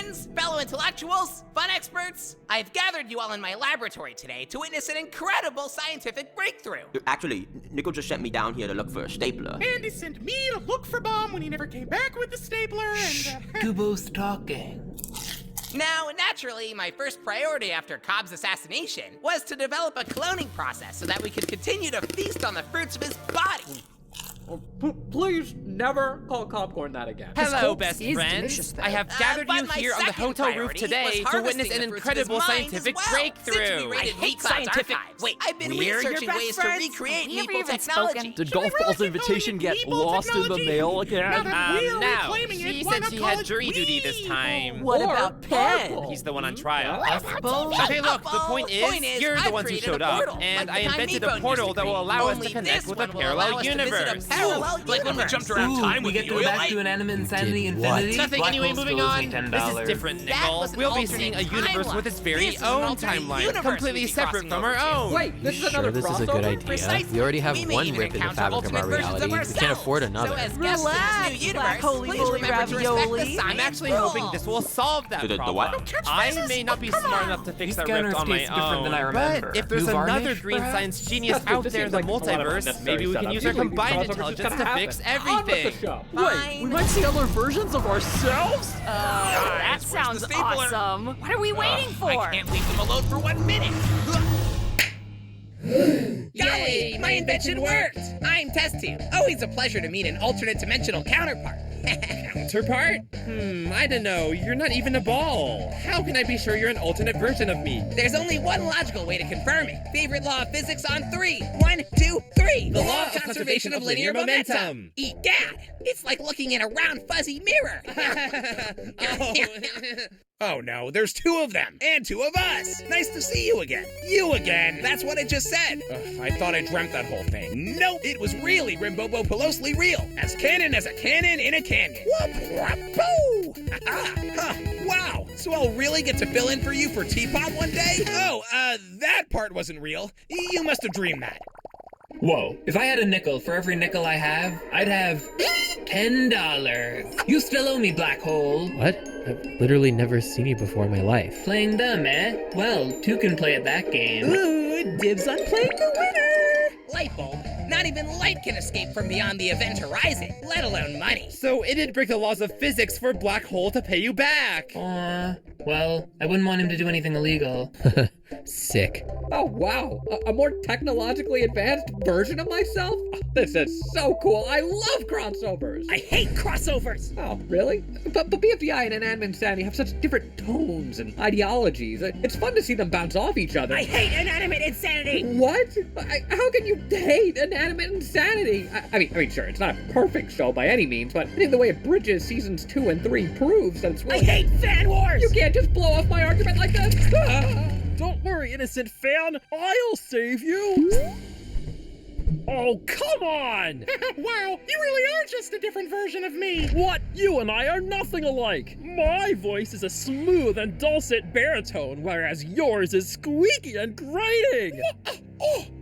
friends, fellow intellectuals, fun experts, I've gathered you all in my laboratory today to witness an incredible scientific breakthrough. Actually, Nickel just sent me down here to look for a stapler. And he sent me to look for Bomb when he never came back with the stapler, and Who both talking? Now, naturally, my first priority after Cobb's assassination was to develop a cloning process so that we could continue to feast on the fruits of his body. Please never call Cobcorn that again. Hello, best friends. I have gathered you here on the hotel roof today to witness an incredible scientific breakthrough. I hate scientific. Wait, I've been researching ways to recreate Meeple technology. Did Golf Ball's invitation get lost in the mail again? No. She said she had jury duty this time. What about Penn? He's the one on trial. I suppose. Okay, look, the point is, you're the ones who showed up, and I invented a portal that will allow us to connect with a parallel universe. Like when we jumped around time we with get to go back to an Animinsanity Infinity. Nothing anyway, moving on. This is different, Nickel. We'll be seeing a universe with its very own timeline, completely separate from our own. Wait, this is another This is a good idea. We already have one rip in the fabric of our reality. We can't afford another. Relax, black holy moly ravioli. I'm actually hoping this will solve that problem. what? I may not be smart enough to fix that rift on my own, but if there's another green science genius out there in the multiverse, maybe we can use our combined intelligence to fix everything. Wait, we might see other versions of ourselves? That sounds awesome. What are we waiting for? I can't leave them alone for 1 minute. Yay! My invention worked! I'm Test Tube. Always a pleasure to meet an alternate dimensional counterpart. Counterpart? I don't know. You're not even a ball. How can I be sure you're an alternate version of me? There's only one logical way to confirm it. Favorite law of physics on 3. 1, 2, 3. The law of conservation of linear momentum. Egad! It's like looking in a round, fuzzy mirror. oh no, there's 2 of them, and 2 of us. Nice to see you again. You again. That's what it just said. I thought I dreamt that whole thing. Nope, it was really Rimbobo Pelosely real. As canon as a cannon in a canyon. Whoop, whoop, boo! Huh. Wow, so I'll really get to fill in for you for Teapot one day? Oh, that part wasn't real. You must have dreamed that. Whoa, if I had a nickel for every nickel I have, I'd have $10. You still owe me, black hole. What? I've literally never seen you before in my life. Playing dumb, eh? Well, 2 can play at that game. Ooh, dibs on playing the winner! Light bulb. Not even light can escape from beyond the event horizon, let alone money. So it did break the laws of physics for a black hole to pay you back. Well, I wouldn't want him to do anything illegal. Sick. Oh wow, a more technologically advanced version of myself? This is so cool. I love crossovers. I hate crossovers. Oh, really? But BFDI and Animinsanity have such different tones and ideologies. It's fun to see them bounce off each other. I hate inanimate insanity. What? How can you hate Inanimate Insanity? I mean, sure, it's not a perfect show by any means, but I think the way it bridges seasons 2 and 3 proves that it's really— I hate fan wars. You can't just blow off my argument like this. Don't worry, innocent fan. I'll save you. Oh, come on! Wow, you really are just a different version of me. What? You and I are nothing alike. My voice is a smooth and dulcet baritone, whereas yours is squeaky and grating.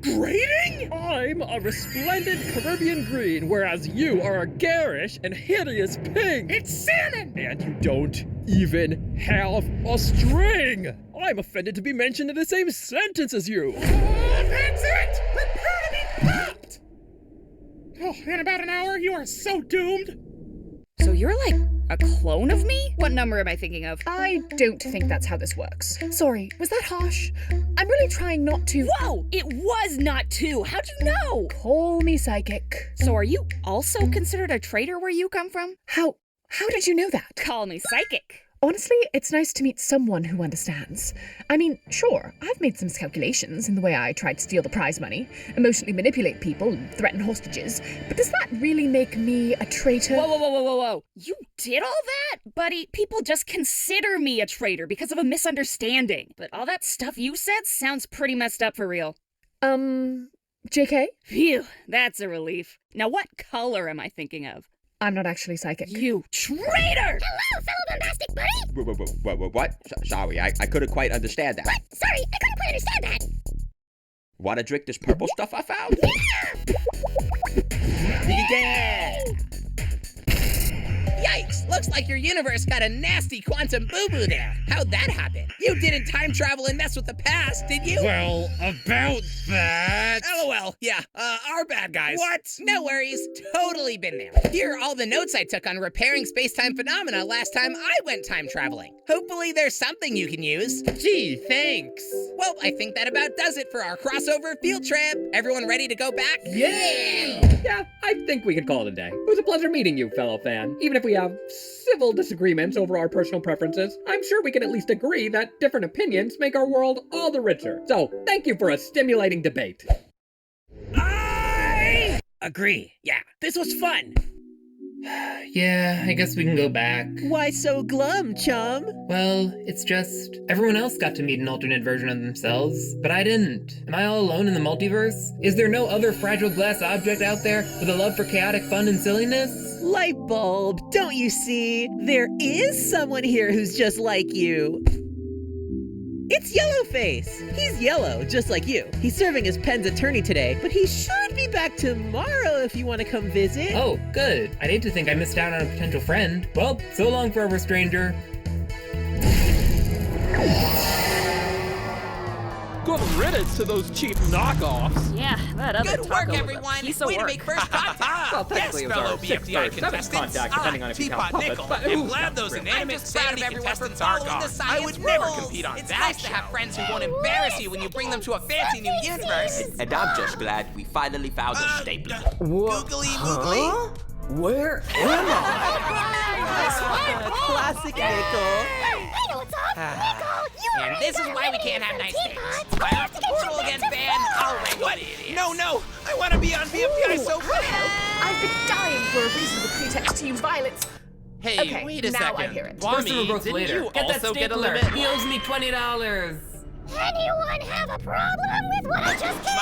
Grating? I'm a resplendent Caribbean green, whereas you are a garish and hideous pink. It's salmon! And you don't even have a string. I'm offended to be mentioned in the same sentence as you. Oh, that's it! Prepare to be popped! Oh, in about an hour, you are so doomed. So you're like a clone of me? What number am I thinking of? I don't think that's how this works. Sorry, was that harsh? I'm really trying not to— Whoa! It was not 2. How'd you know? Call me psychic. So are you also considered a traitor where you come from? How did you know that? Call me psychic. Honestly, it's nice to meet someone who understands. I mean, sure, I've made some miscalculations in the way I tried to steal the prize money, emotionally manipulate people, and threaten hostages, but does that really make me a traitor? Whoa. You did all that? Buddy, people just consider me a traitor because of a misunderstanding. But all that stuff you said sounds pretty messed up for real. JK? Phew, that's a relief. Now what color am I thinking of? I'm not actually psychic. You traitor! Hello, fellow bombastic buddy! What? Sorry, I couldn't quite understand that. What? Sorry, I couldn't quite understand that. Wanna drink this purple stuff I found? Yeah! Yikes! Looks like your universe got a nasty quantum boo-boo there. How'd that happen? You didn't time travel and mess with the past, did you? Well, about that... LOL, yeah, our bad guys. What? No worries, totally been there. Here are all the notes I took on repairing space-time phenomena last time I went time traveling. Hopefully there's something you can use. Gee, thanks. Well, I think that about does it for our crossover field trip. Everyone ready to go back? Yeah, I think we could call it a day. It was a pleasure meeting you, fellow fan. Even if we have civil disagreements over our personal preferences, I'm sure we can at least agree that different opinions make our world all the richer. So, thank you for a stimulating debate. I agree. Yeah, this was fun. Yeah, I guess we can go back. Why so glum, chum? Well, it's just everyone else got to meet an alternate version of themselves, but I didn't. Am I all alone in the multiverse? Is there no other fragile glass object out there with a love for chaotic fun and silliness? Light bulb, don't you see? There is someone here who's just like you. It's Yellowface! He's yellow, just like you. He's serving as Penn's attorney today, but he should be back tomorrow if you want to come visit. Oh, good. I'd hate to think I missed out on a potential friend. Well, so long, forever stranger. Good riddance to those cheap knockoffs. Yeah, that other Good work, everyone. Way to make first contact. Well, technically it was our sixth or seventh contact, depending on if you count puppets, but I'm glad those inanimate sanity contestants are gone. I would never compete on it's that nice to have friends who won't embarrass you when you bring them to a fancy new universe. And I'm just glad we finally found a stapler. Googly moogly. Where am Classic Nickel. I know what's up. Nickel, you And this is why we can't have nice things. Fire off the portal again, Van. I'll wrangle What? the idiots. No, I want to be on BFDI so bad. I've been dying for a reasonable pretext to use violence. Hey, Okay, wait a now second. I hear it. Wami, didn't you also get a limit? He owes me $20. Anyone have a problem with what I just did?